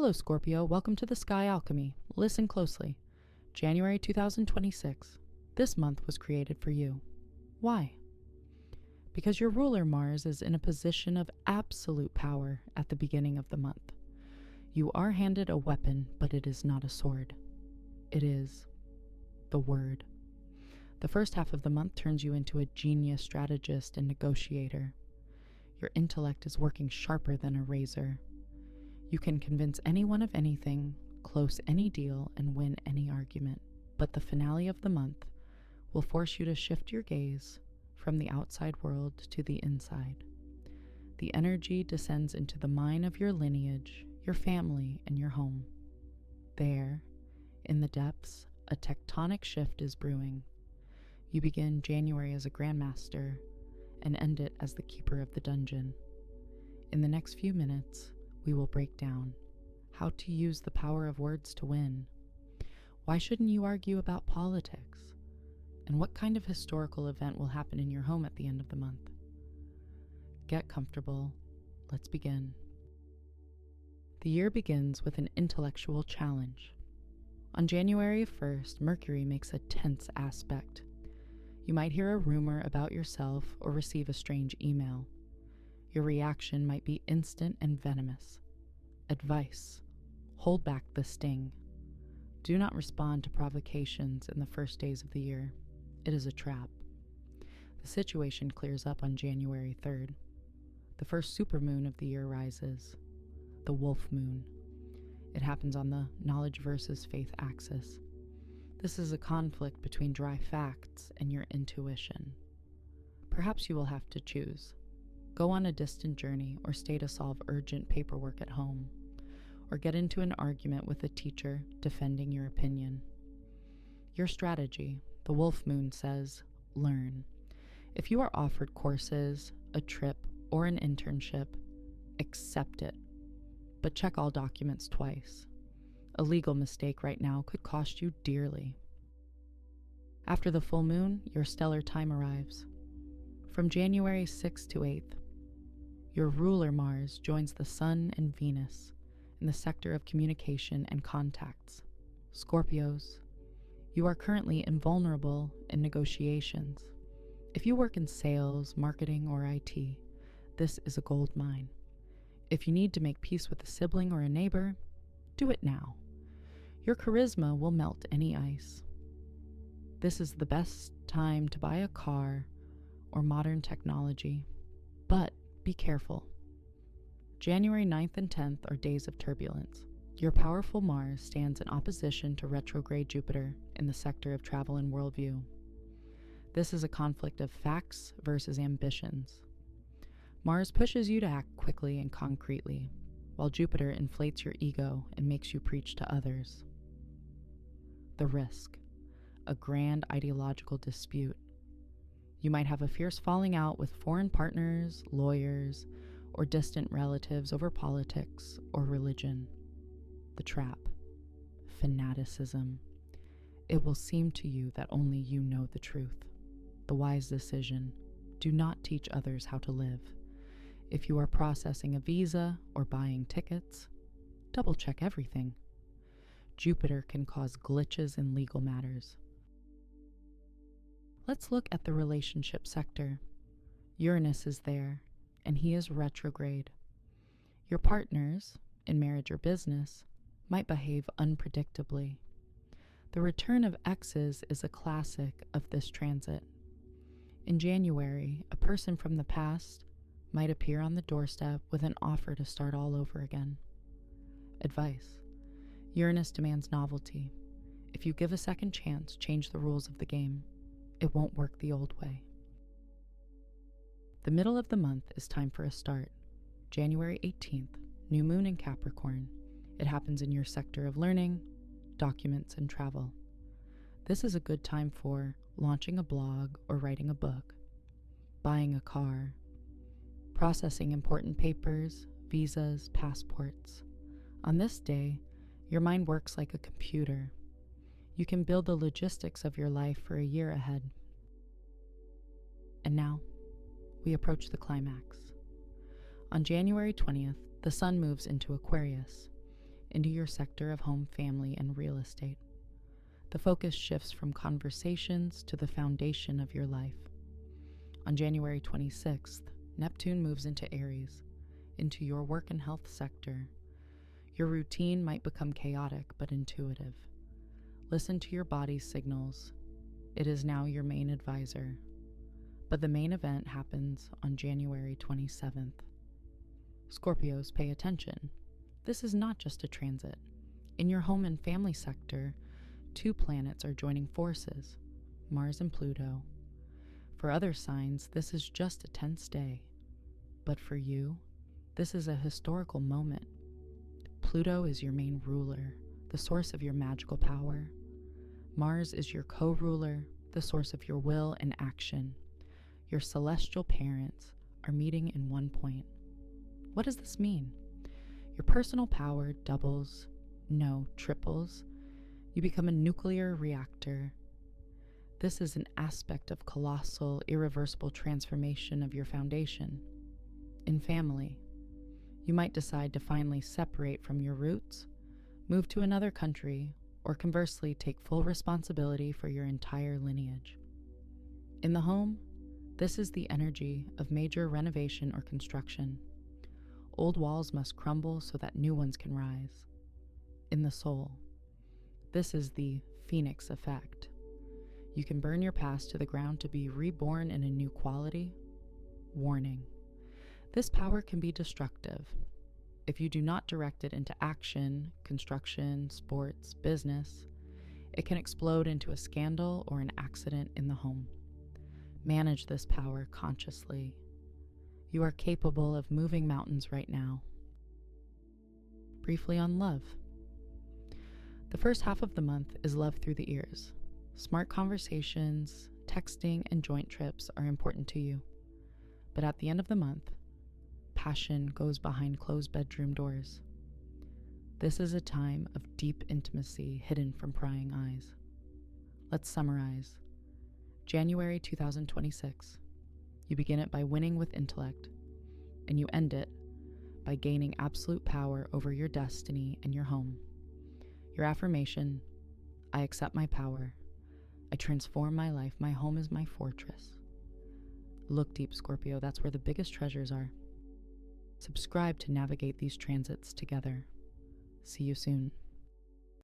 Hello, Scorpio. Welcome to the Sky Alchemy. Listen closely. January 2026. This month was created for you. Why? Because your ruler Mars is in a position of absolute power at the beginning of the month. You are handed a weapon, but it is not a sword. It is the word. The first half of the month turns you into a genius strategist and negotiator. Your intellect is working sharper than a razor. You can convince anyone of anything, close any deal, and win any argument. But the finale of the month will force you to shift your gaze from the outside world to the inside. The energy descends into the mine of your lineage, your family, and your home. There, in the depths, a tectonic shift is brewing. You begin January as a Grandmaster and end it as the keeper of the dungeon. In the next few minutes, we will break down how to use the power of words to win. Why shouldn't you argue about politics? And what kind of historical event will happen in your home at the end of the month? Get comfortable. Let's begin. The year begins with an intellectual challenge. On January 1st, Mercury makes a tense aspect. You might hear a rumor about yourself or receive a strange email. Your reaction might be instant and venomous. Advice: hold back the sting. Do not respond to provocations in the first days of the year. It is a trap. The situation clears up on January 3rd. The first supermoon of the year rises, the wolf moon. It happens on the knowledge versus faith axis. This is a conflict between dry facts and your intuition. Perhaps you will have to choose. Go on a distant journey or stay to solve urgent paperwork at home, or get into an argument with a teacher defending your opinion. Your strategy, the wolf moon, says, learn. If you are offered courses, a trip, or an internship, accept it, but check all documents twice. A legal mistake right now could cost you dearly. After the full moon, your stellar time arrives. From January 6th to 8th, your ruler Mars joins the Sun and Venus in the sector of communication and contacts. Scorpios, you are currently invulnerable in negotiations. If you work in sales, marketing, or IT, this is a gold mine. If you need to make peace with a sibling or a neighbor, do it now. Your charisma will melt any ice. This is the best time to buy a car or modern technology, but be careful. January 9th and 10th are days of turbulence. Your powerful Mars stands in opposition to retrograde Jupiter in the sector of travel and worldview. This is a conflict of facts versus ambitions. Mars pushes you to act quickly and concretely, while Jupiter inflates your ego and makes you preach to others. The risk: a grand ideological dispute. You might have a fierce falling out with foreign partners, lawyers, or distant relatives over politics or religion. The trap: fanaticism. It will seem to you that only you know the truth. The wise decision: do not teach others how to live. If you are processing a visa or buying tickets, double check everything. Jupiter can cause glitches in legal matters. Let's look at the relationship sector. Uranus is there, and he is retrograde. Your partners, in marriage or business, might behave unpredictably. The return of exes is a classic of this transit. In January, a person from the past might appear on the doorstep with an offer to start all over again. Advice: Uranus demands novelty. If you give a second chance, change the rules of the game. It won't work the old way. The middle of the month is time for a start. January 18th, new moon in Capricorn. It happens in your sector of learning, documents, and travel. This is a good time for launching a blog or writing a book, buying a car, processing important papers, visas, passports. On this day, your mind works like a computer. You can build the logistics of your life for a year ahead. And now, we approach the climax. On January 20th, the Sun moves into Aquarius. into your sector of home, family, and real estate. The focus shifts from conversations to the foundation of your life. On January 26th, Neptune moves into Aries, into your work and health sector. Your routine might become chaotic but intuitive. Listen to your body's signals. It is now your main advisor. But the main event happens on January 27th. Scorpios, pay attention. This is not just a transit. In your home and family sector, 2 planets are joining forces, Mars and Pluto. For other signs, this is just a tense day. But for you, this is a historical moment. Pluto is your main ruler, the source of your magical power. Mars is your co-ruler, the source of your will and action. Your celestial parents are meeting in one point. What does this mean? Your personal power doubles, no, triples. You become a nuclear reactor. This is an aspect of colossal, irreversible transformation of your foundation. In family, you might decide to finally separate from your roots, move to another country, or conversely take full responsibility for your entire lineage. In the home, this is the energy of major renovation or construction. Old walls must crumble so that new ones can rise. In the soul, this is the phoenix effect. You can burn your past to the ground to be reborn in a new quality. Warning: this power can be destructive. If you do not direct it into action, construction, sports, business, it can explode into a scandal or an accident in the home. Manage this power consciously. You are capable of moving mountains right now. Briefly on love. The first half of the month is love through the ears. Smart conversations, texting, and joint trips are important to you. But at the end of the month, passion goes behind closed bedroom doors. This is a time of deep intimacy hidden from prying eyes. Let's summarize. January 2026. You begin it by winning with intellect, and you end it by gaining absolute power over your destiny and your home. Your affirmation: I accept my power. I transform my life. My home is my fortress. Look deep, Scorpio. That's where the biggest treasures are. Subscribe to navigate these transits together. See you soon.